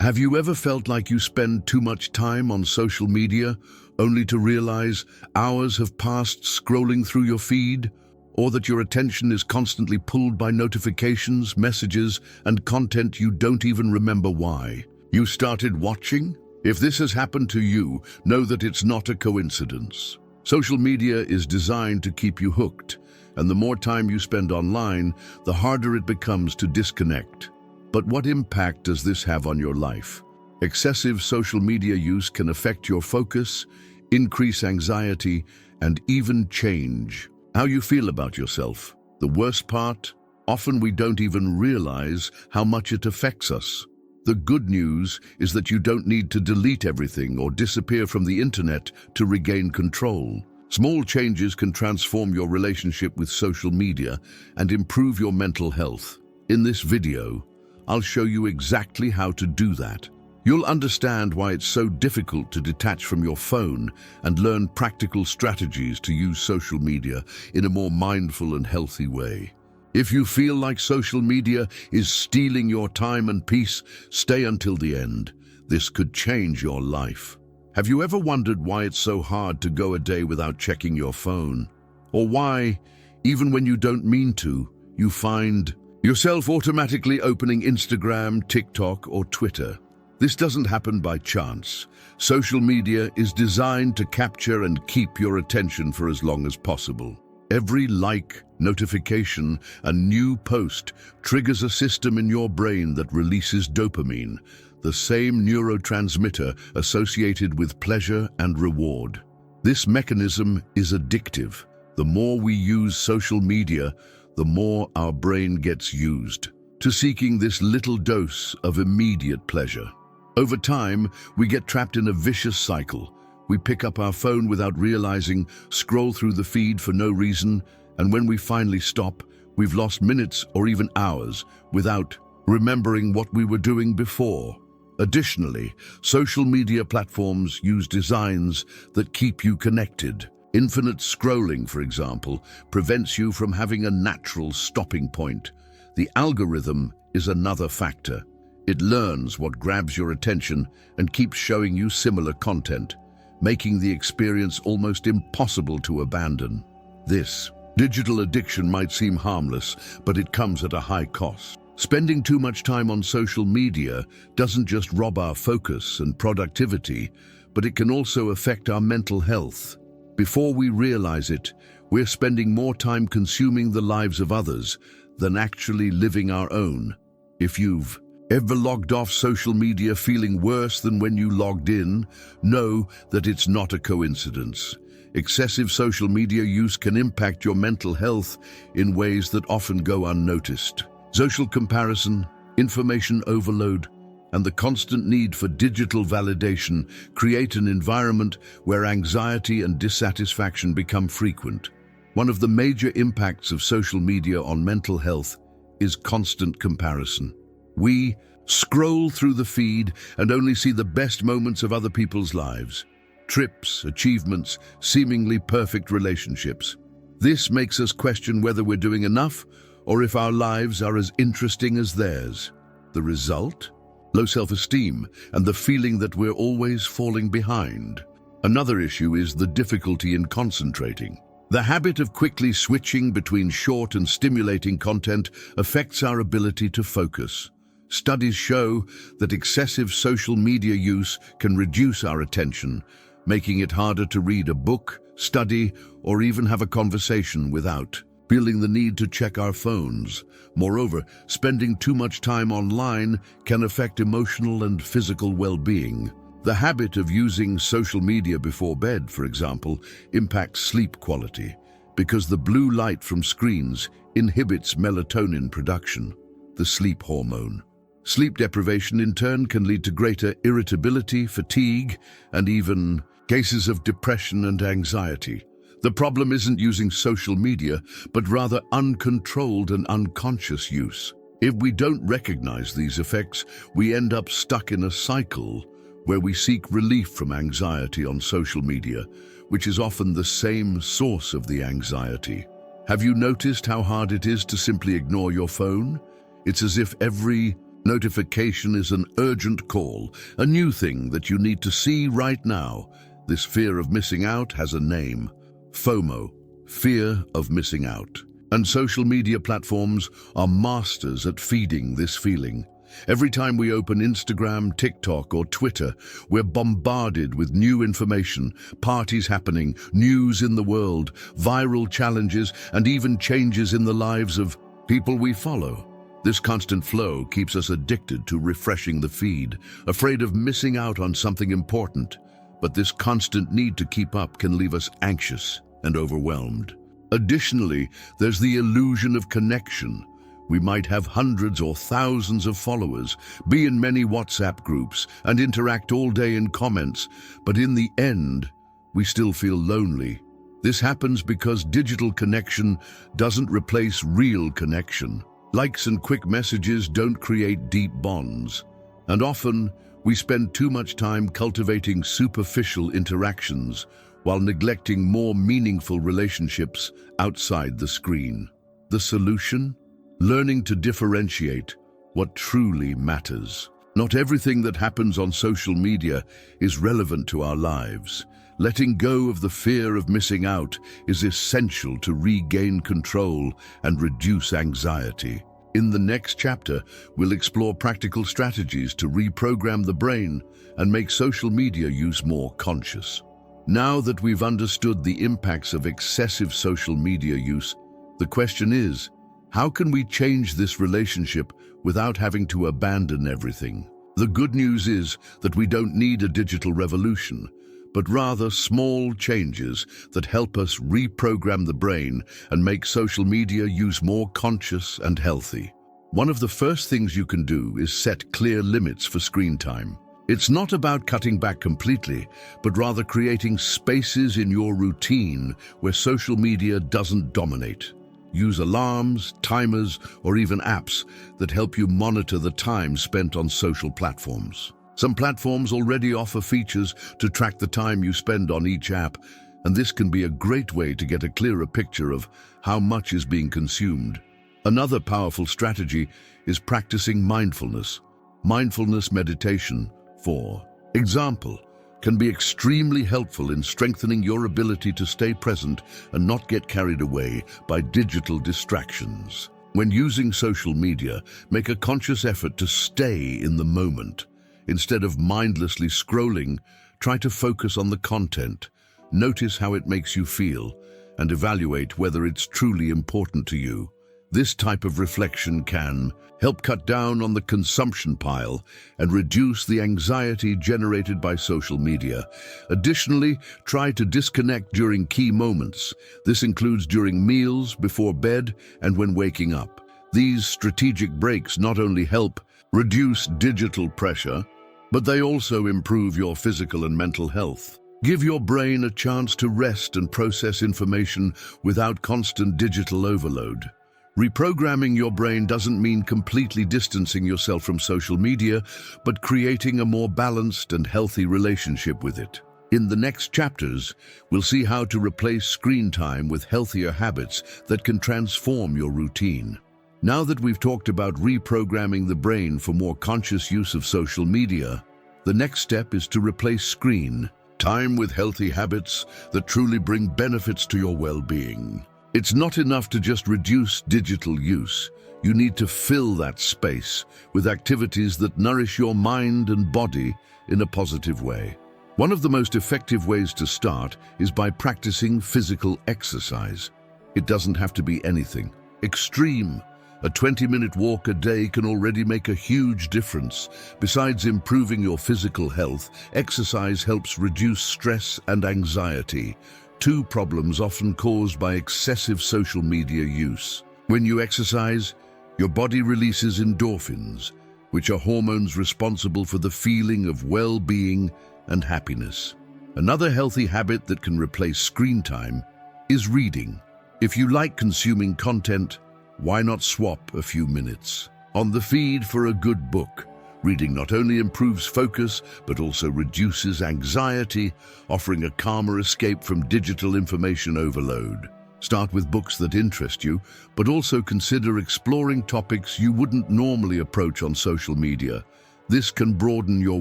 Have you ever felt like you spend too much time on social media only to realize hours have passed scrolling through your feed? Or that your attention is constantly pulled by notifications, messages, and content you don't even remember why you started watching? If this has happened to you, know that it's not a coincidence. Social media is designed to keep you hooked, and the more time you spend online, the harder it becomes to disconnect. But what impact does this have on your life? Excessive social media use can affect your focus, increase anxiety, and even change how you feel about yourself. The worst part? Often we don't even realize how much it affects us. The good news is that you don't need to delete everything or disappear from the internet to regain control. Small changes can transform your relationship with social media and improve your mental health. In this video, I'll show you exactly how to do that. You'll understand why it's so difficult to detach from your phone and learn practical strategies to use social media in a more mindful and healthy way. If you feel like social media is stealing your time and peace, stay until the end. This could change your life. Have you ever wondered why it's so hard to go a day without checking your phone? Or why, even when you don't mean to, you find yourself automatically opening Instagram, TikTok, or Twitter? This doesn't happen by chance. Social media is designed to capture and keep your attention for as long as possible. Every like, notification, and new post triggers a system in your brain that releases dopamine, the same neurotransmitter associated with pleasure and reward. This mechanism is addictive. The more we use social media, the more our brain gets used to seeking this little dose of immediate pleasure. Over time, we get trapped in a vicious cycle. We pick up our phone without realizing, scroll through the feed for no reason, and when we finally stop, we've lost minutes or even hours without remembering what we were doing before. Additionally, social media platforms use designs that keep you connected. Infinite scrolling, for example, prevents you from having a natural stopping point. The algorithm is another factor. It learns what grabs your attention and keeps showing you similar content, making the experience almost impossible to abandon. This digital addiction might seem harmless, but it comes at a high cost. Spending too much time on social media doesn't just rob our focus and productivity, but it can also affect our mental health. Before we realize it, we're spending more time consuming the lives of others than actually living our own. If you've ever logged off social media feeling worse than when you logged in, know that it's not a coincidence. Excessive social media use can impact your mental health in ways that often go unnoticed. Social comparison, information overload, and the constant need for digital validation create an environment where anxiety and dissatisfaction become frequent. One of the major impacts of social media on mental health is constant comparison. We scroll through the feed and only see the best moments of other people's lives. Trips, achievements, seemingly perfect relationships. This makes us question whether we're doing enough or if our lives are as interesting as theirs. The result? Low self-esteem and the feeling that we're always falling behind. Another issue is the difficulty in concentrating. The habit of quickly switching between short and stimulating content affects our ability to focus. Studies show that excessive social media use can reduce our attention, making it harder to read a book, study, or even have a conversation without feeling the need to check our phones. Moreover, spending too much time online can affect emotional and physical well-being. The habit of using social media before bed, for example, impacts sleep quality because the blue light from screens inhibits melatonin production, the sleep hormone. Sleep deprivation in turn can lead to greater irritability, fatigue, and even cases of depression and anxiety. The problem isn't using social media, but rather uncontrolled and unconscious use. If we don't recognize these effects, we end up stuck in a cycle where we seek relief from anxiety on social media, which is often the same source of the anxiety. Have you noticed how hard it is to simply ignore your phone? It's as if every Notification is an urgent call, a new thing that you need to see right now. This fear of missing out has a name: FOMO, fear of missing out. And social media platforms are masters at feeding this feeling. Every time we open Instagram, TikTok, or Twitter, we're bombarded with new information, parties happening, news in the world, viral challenges, and even changes in the lives of people we follow. This constant flow keeps us addicted to refreshing the feed, afraid of missing out on something important. But this constant need to keep up can leave us anxious and overwhelmed. Additionally, there's the illusion of connection. We might have hundreds or thousands of followers, be in many WhatsApp groups, and interact all day in comments, but in the end, we still feel lonely. This happens because digital connection doesn't replace real connection. Likes and quick messages don't create deep bonds, and often we spend too much time cultivating superficial interactions while neglecting more meaningful relationships outside the screen. The solution? Learning to differentiate what truly matters. Not everything that happens on social media is relevant to our lives. Letting go of the fear of missing out is essential to regain control and reduce anxiety. In the next chapter, we'll explore practical strategies to reprogram the brain and make social media use more conscious. Now that we've understood the impacts of excessive social media use, the question is, how can we change this relationship without having to abandon everything? The good news is that we don't need a digital revolution, but rather small changes that help us reprogram the brain and make social media use more conscious and healthy. One of the first things you can do is set clear limits for screen time. It's not about cutting back completely, but rather creating spaces in your routine where social media doesn't dominate. Use alarms, timers, or even apps that help you monitor the time spent on social platforms. Some platforms already offer features to track the time you spend on each app, and this can be a great way to get a clearer picture of how much is being consumed. Another powerful strategy is practicing mindfulness. Mindfulness meditation, for example, can be extremely helpful in strengthening your ability to stay present and not get carried away by digital distractions. When using social media, make a conscious effort to stay in the moment. Instead of mindlessly scrolling, try to focus on the content. Notice how it makes you feel and evaluate whether it's truly important to you. This type of reflection can help cut down on the consumption pile and reduce the anxiety generated by social media. Additionally, try to disconnect during key moments. This includes during meals, before bed, and when waking up. These strategic breaks not only help reduce digital pressure, but they also improve your physical and mental health. Give your brain a chance to rest and process information without constant digital overload. Reprogramming your brain doesn't mean completely distancing yourself from social media, but creating a more balanced and healthy relationship with it. In the next chapters, we'll see how to replace screen time with healthier habits that can transform your routine. Now that we've talked about reprogramming the brain for more conscious use of social media, the next step is to replace screen time with healthy habits that truly bring benefits to your well-being. It's not enough to just reduce digital use. You need to fill that space with activities that nourish your mind and body in a positive way. One of the most effective ways to start is by practicing physical exercise. It doesn't have to be anything extreme. A 20-minute walk a day can already make a huge difference. Besides improving your physical health, exercise helps reduce stress and anxiety, two problems often caused by excessive social media use. When you exercise, your body releases endorphins, which are hormones responsible for the feeling of well-being and happiness. Another healthy habit that can replace screen time is reading. If you like consuming content, why not swap a few minutes on the feed for a good book? Reading not only improves focus, but also reduces anxiety, offering a calmer escape from digital information overload. Start with books that interest you, but also consider exploring topics you wouldn't normally approach on social media. This can broaden your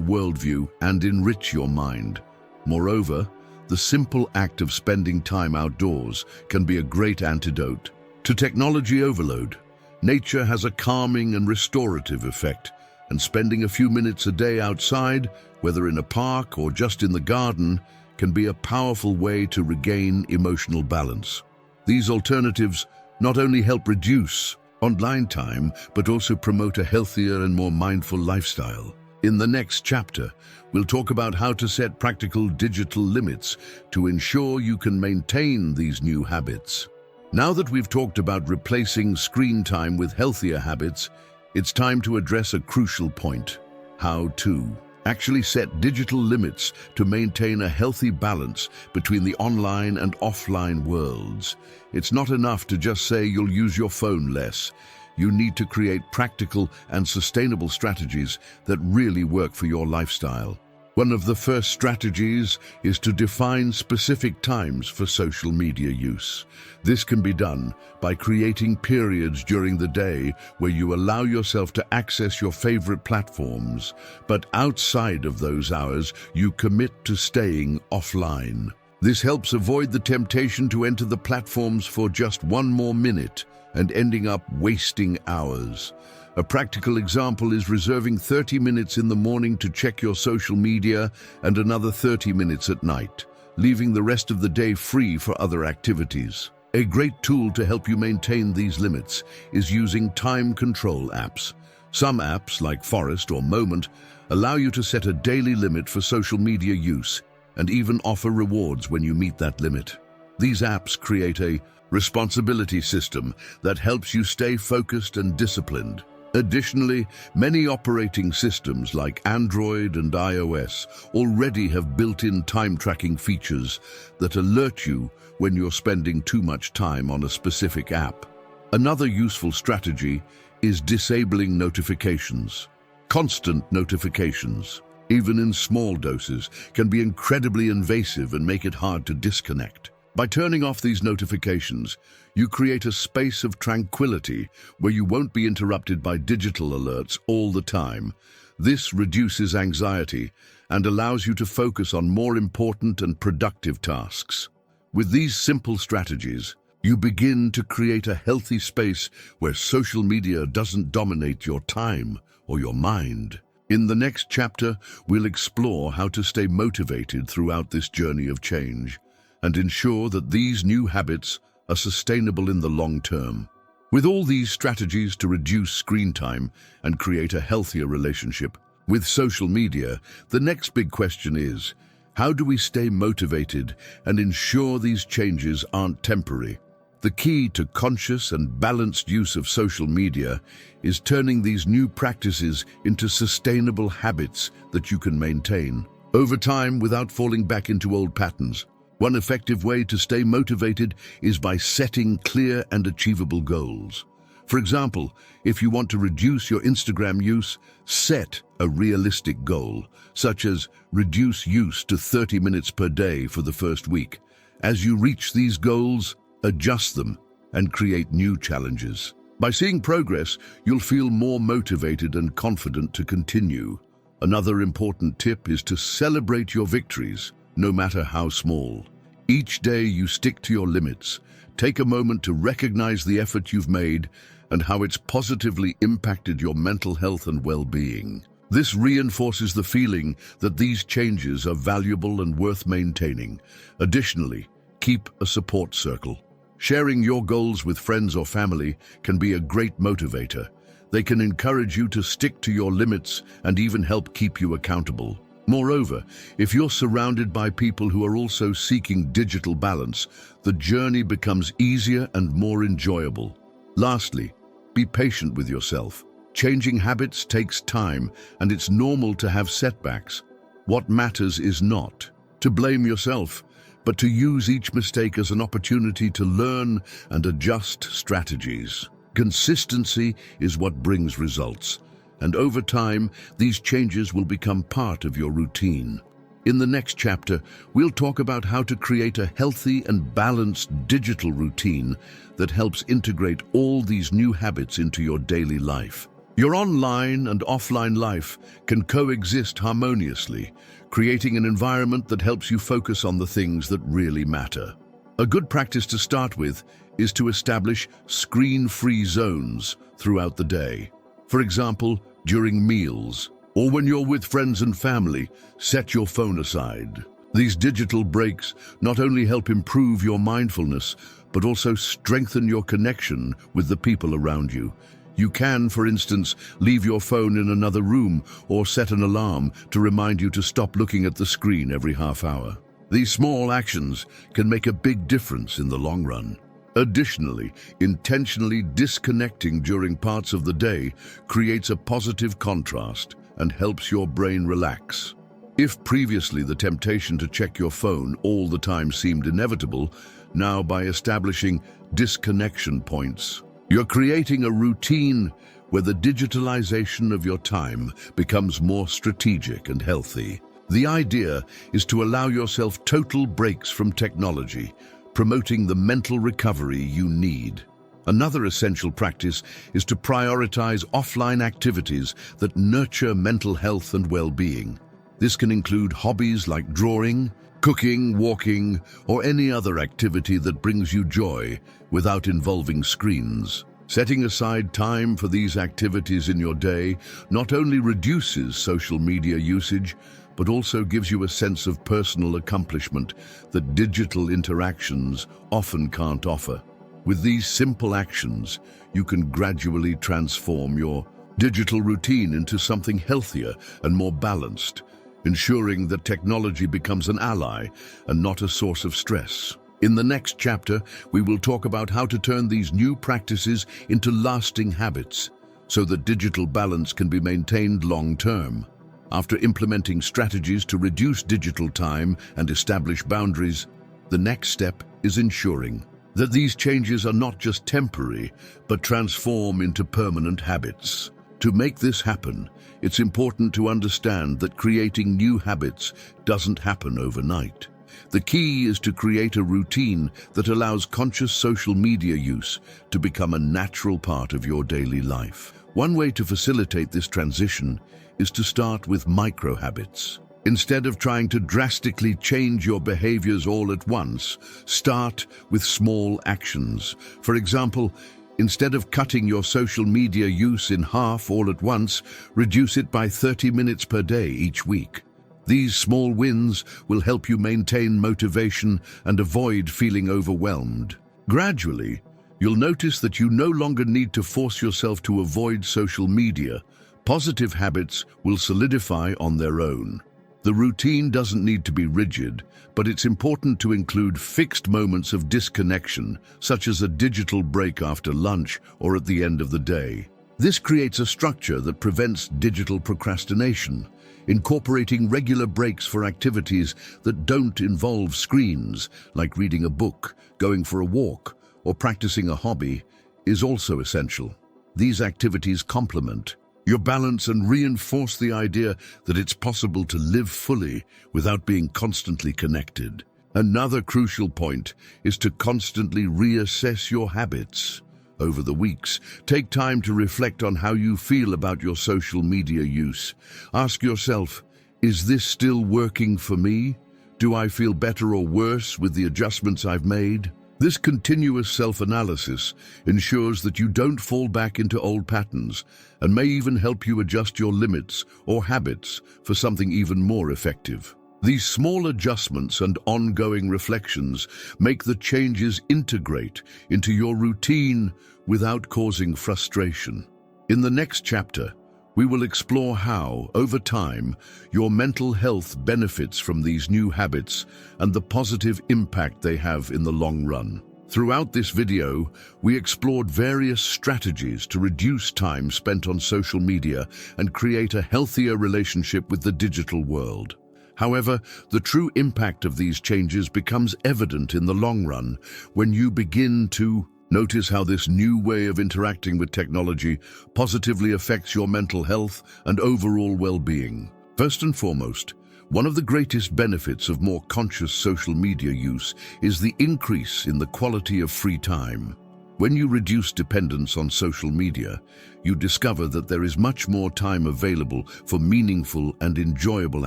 worldview and enrich your mind. Moreover, the simple act of spending time outdoors can be a great antidote to technology overload. Nature has a calming and restorative effect, and spending a few minutes a day outside, whether in a park or just in the garden, can be a powerful way to regain emotional balance. These alternatives not only help reduce online time, but also promote a healthier and more mindful lifestyle. In the next chapter, we'll talk about how to set practical digital limits to ensure you can maintain these new habits. Now that we've talked about replacing screen time with healthier habits, it's time to address a crucial point: how to actually set digital limits to maintain a healthy balance between the online and offline worlds. It's not enough to just say you'll use your phone less. You need to create practical and sustainable strategies that really work for your lifestyle. One of the first strategies is to define specific times for social media use. This can be done by creating periods during the day where you allow yourself to access your favorite platforms, but outside of those hours, you commit to staying offline. This helps avoid the temptation to enter the platforms for just one more minute and ending up wasting hours. A practical example is reserving 30 minutes in the morning to check your social media and another 30 minutes at night, leaving the rest of the day free for other activities. A great tool to help you maintain these limits is using time control apps. Some apps, like Forest or Moment, allow you to set a daily limit for social media use and even offer rewards when you meet that limit. These apps create a responsibility system that helps you stay focused and disciplined. Additionally, many operating systems like Android and iOS already have built-in time-tracking features that alert you when you're spending too much time on a specific app. Another useful strategy is disabling notifications. Constant notifications, even in small doses, can be incredibly invasive and make it hard to disconnect. By turning off these notifications, you create a space of tranquility where you won't be interrupted by digital alerts all the time. This reduces anxiety and allows you to focus on more important and productive tasks. With these simple strategies, you begin to create a healthy space where social media doesn't dominate your time or your mind. In the next chapter, we'll explore how to stay motivated throughout this journey of change and ensure that these new habits are sustainable in the long term. With all these strategies to reduce screen time and create a healthier relationship with social media, the next big question is, how do we stay motivated and ensure these changes aren't temporary? The key to conscious and balanced use of social media is turning these new practices into sustainable habits that you can maintain over time without falling back into old patterns. One effective way to stay motivated is by setting clear and achievable goals. For example, if you want to reduce your Instagram use, set a realistic goal, such as reduce use to 30 minutes per day for the first week. As you reach these goals, adjust them and create new challenges. By seeing progress, you'll feel more motivated and confident to continue. Another important tip is to celebrate your victories, no matter how small. Each day you stick to your limits. Take a moment to recognize the effort you've made and how it's positively impacted your mental health and well-being. This reinforces the feeling that these changes are valuable and worth maintaining. Additionally, keep a support circle. Sharing your goals with friends or family can be a great motivator. They can encourage you to stick to your limits and even help keep you accountable. Moreover, if you're surrounded by people who are also seeking digital balance, the journey becomes easier and more enjoyable. Lastly, be patient with yourself. Changing habits takes time, and it's normal to have setbacks. What matters is not to blame yourself, but to use each mistake as an opportunity to learn and adjust strategies. Consistency is what brings results, and over time, these changes will become part of your routine. In the next chapter, we'll talk about how to create a healthy and balanced digital routine that helps integrate all these new habits into your daily life. Your online and offline life can coexist harmoniously, creating an environment that helps you focus on the things that really matter. A good practice to start with is to establish screen-free zones throughout the day. For example, during meals, or when you're with friends and family, set your phone aside. These digital breaks not only help improve your mindfulness, but also strengthen your connection with the people around you. You can, for instance, leave your phone in another room or set an alarm to remind you to stop looking at the screen every half hour. These small actions can make a big difference in the long run. Additionally, intentionally disconnecting during parts of the day creates a positive contrast and helps your brain relax. If previously the temptation to check your phone all the time seemed inevitable, now by establishing disconnection points, you're creating a routine where the digitalization of your time becomes more strategic and healthy. The idea is to allow yourself total breaks from technology, promoting the mental recovery you need. Another essential practice is to prioritize offline activities that nurture mental health and well-being. This can include hobbies like drawing, cooking, walking, or any other activity that brings you joy without involving screens. Setting aside time for these activities in your day not only reduces social media usage, but also gives you a sense of personal accomplishment that digital interactions often can't offer. With these simple actions, you can gradually transform your digital routine into something healthier and more balanced, ensuring that technology becomes an ally and not a source of stress. In the next chapter, we will talk about how to turn these new practices into lasting habits so that digital balance can be maintained long-term. After implementing strategies to reduce digital time and establish boundaries, the next step is ensuring that these changes are not just temporary, but transform into permanent habits. To make this happen, it's important to understand that creating new habits doesn't happen overnight. The key is to create a routine that allows conscious social media use to become a natural part of your daily life. One way to facilitate this transition is to start with micro habits. Instead of trying to drastically change your behaviors all at once, start with small actions. For example, instead of cutting your social media use in half all at once, reduce it by 30 minutes per day each week. These small wins will help you maintain motivation and avoid feeling overwhelmed. Gradually, you'll notice that you no longer need to force yourself to avoid social media. Positive habits will solidify on their own. The routine doesn't need to be rigid, but it's important to include fixed moments of disconnection, such as a digital break after lunch or at the end of the day. This creates a structure that prevents digital procrastination, incorporating regular breaks for activities that don't involve screens, like reading a book, going for a walk, or practicing a hobby, is also essential. These activities complement your balance and reinforce the idea that it's possible to live fully without being constantly connected. Another crucial point is to constantly reassess your habits. Over the weeks, take time to reflect on how you feel about your social media use. Ask yourself, is this still working for me? Do I feel better or worse with the adjustments I've made? This continuous self-analysis ensures that you don't fall back into old patterns and may even help you adjust your limits or habits for something even more effective. These small adjustments and ongoing reflections make the changes integrate into your routine without causing frustration. In the next chapter, we will explore how, over time, your mental health benefits from these new habits and the positive impact they have in the long run. Throughout this video, we explored various strategies to reduce time spent on social media and create a healthier relationship with the digital world. However, the true impact of these changes becomes evident in the long run when you begin to notice how this new way of interacting with technology positively affects your mental health and overall well-being. First and foremost, One of the greatest benefits of more conscious social media use is the increase in the quality of free time. When you reduce dependence on social media, you discover that there is much more time available for meaningful and enjoyable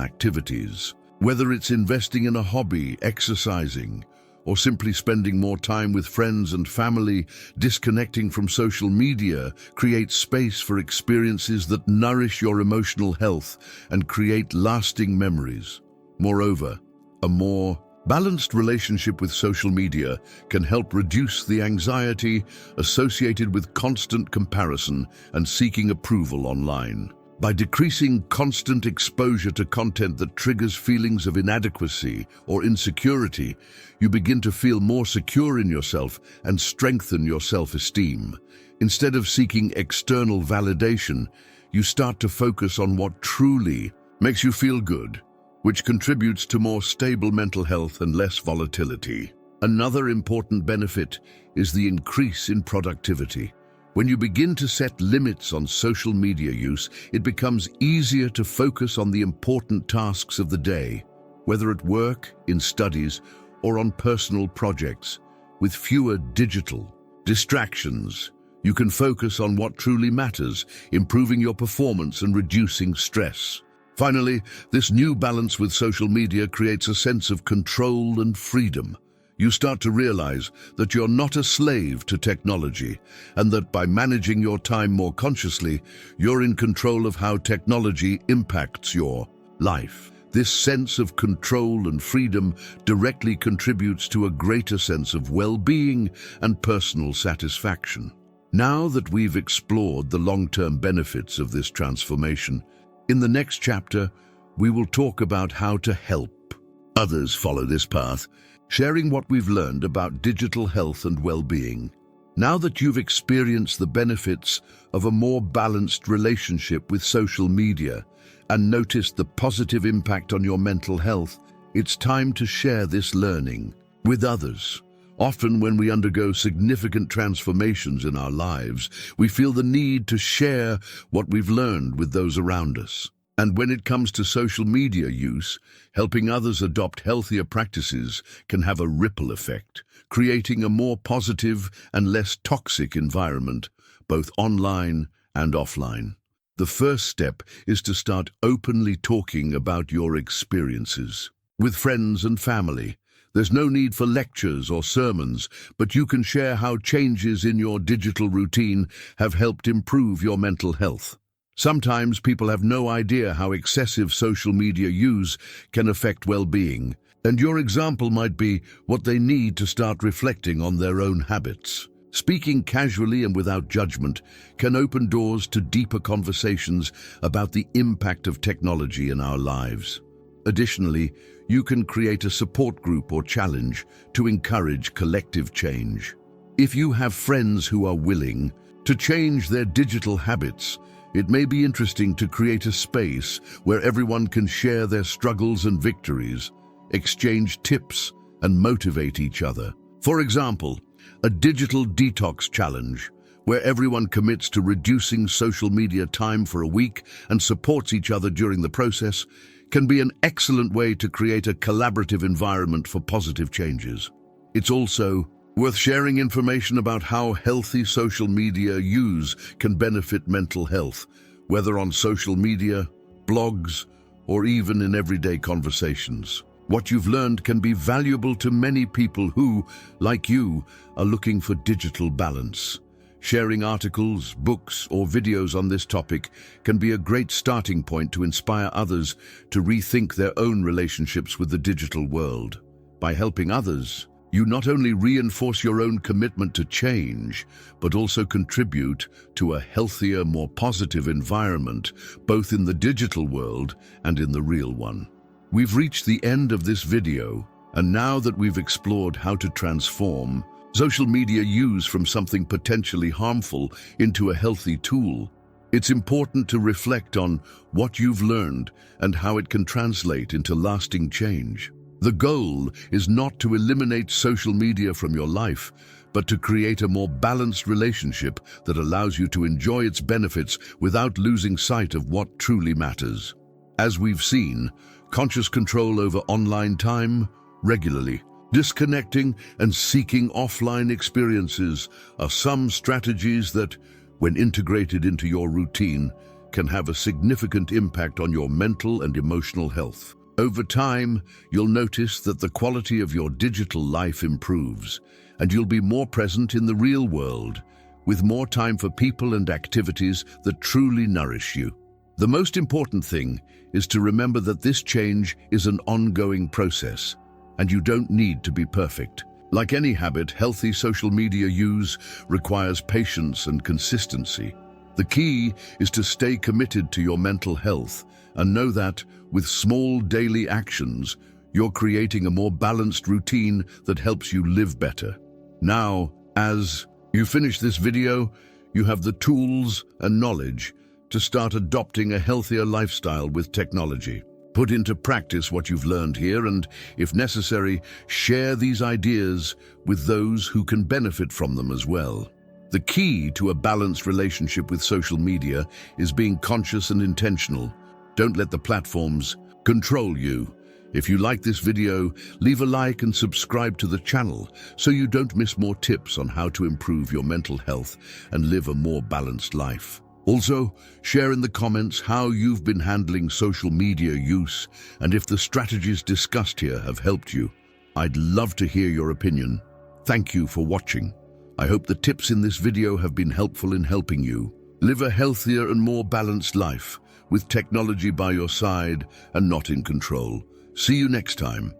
activities. Whether it's investing in a hobby, exercising, or simply spending more time with friends and family, disconnecting from social media creates space for experiences that nourish your emotional health and create lasting memories. Moreover, a more balanced relationship with social media can help reduce the anxiety associated with constant comparison and seeking approval online. By decreasing constant exposure to content that triggers feelings of inadequacy or insecurity, you begin to feel more secure in yourself and strengthen your self-esteem. Instead of seeking external validation, you start to focus on what truly makes you feel good, which contributes to more stable mental health and less volatility. Another important benefit is the increase in productivity. When you begin to set limits on social media use, it becomes easier to focus on the important tasks of the day, whether at work, in studies, or on personal projects. With fewer digital distractions, you can focus on what truly matters, improving your performance and reducing stress. Finally, this new balance with social media creates a sense of control and freedom. You start to realize that you're not a slave to technology, and that by managing your time more consciously, you're in control of how technology impacts your life. This sense of control and freedom directly contributes to a greater sense of well-being and personal satisfaction. Now that we've explored the long-term benefits of this transformation, in the next chapter, we will talk about how to help others follow this path, sharing what we've learned about digital health and well-being. Now that you've experienced the benefits of a more balanced relationship with social media and noticed the positive impact on your mental health, it's time to share this learning with others. Often when we undergo significant transformations in our lives, we feel the need to share what we've learned with those around us. And when it comes to social media use, helping others adopt healthier practices can have a ripple effect, creating a more positive and less toxic environment, both online and offline. The first step is to start openly talking about your experiences with friends and family. There's no need for lectures or sermons, but you can share how changes in your digital routine have helped improve your mental health. Sometimes people have no idea how excessive social media use can affect well-being, and your example might be what they need to start reflecting on their own habits. Speaking casually and without judgment can open doors to deeper conversations about the impact of technology in our lives. Additionally, you can create a support group or challenge to encourage collective change. If you have friends who are willing to change their digital habits, it may be interesting to create a space where everyone can share their struggles and victories, exchange tips, and motivate each other. For example, a digital detox challenge, where everyone commits to reducing social media time for a week and supports each other during the process, can be an excellent way to create a collaborative environment for positive changes. It's also worth sharing information about how healthy social media use can benefit mental health, whether on social media, blogs, or even in everyday conversations. What you've learned can be valuable to many people who, like you, are looking for digital balance. Sharing articles, books, or videos on this topic can be a great starting point to inspire others to rethink their own relationships with the digital world. By helping others, you not only reinforce your own commitment to change, but also contribute to a healthier, more positive environment, both in the digital world and in the real one. We've reached the end of this video, and now that we've explored how to transform social media use from something potentially harmful into a healthy tool, it's important to reflect on what you've learned and how it can translate into lasting change. The goal is not to eliminate social media from your life, but to create a more balanced relationship that allows you to enjoy its benefits without losing sight of what truly matters. As we've seen, conscious control over online time regularly. Disconnecting and seeking offline experiences are some strategies that, when integrated into your routine, can have a significant impact on your mental and emotional health. Over time, you'll notice that the quality of your digital life improves, and you'll be more present in the real world, with more time for people and activities that truly nourish you. The most important thing is to remember that this change is an ongoing process, and you don't need to be perfect. Like any habit, healthy social media use requires patience and consistency. The key is to stay committed to your mental health and know that, with small daily actions, you're creating a more balanced routine that helps you live better. Now, as you finish this video, you have the tools and knowledge to start adopting a healthier lifestyle with technology. Put into practice what you've learned here and, if necessary, share these ideas with those who can benefit from them as well. The key to a balanced relationship with social media is being conscious and intentional. Don't let the platforms control you. If you like this video, leave a like and subscribe to the channel so you don't miss more tips on how to improve your mental health and live a more balanced life. Also, share in the comments how you've been handling social media use and if the strategies discussed here have helped you. I'd love to hear your opinion. Thank you for watching. I hope the tips in this video have been helpful in helping you live a healthier and more balanced life with technology by your side and not in control. See you next time.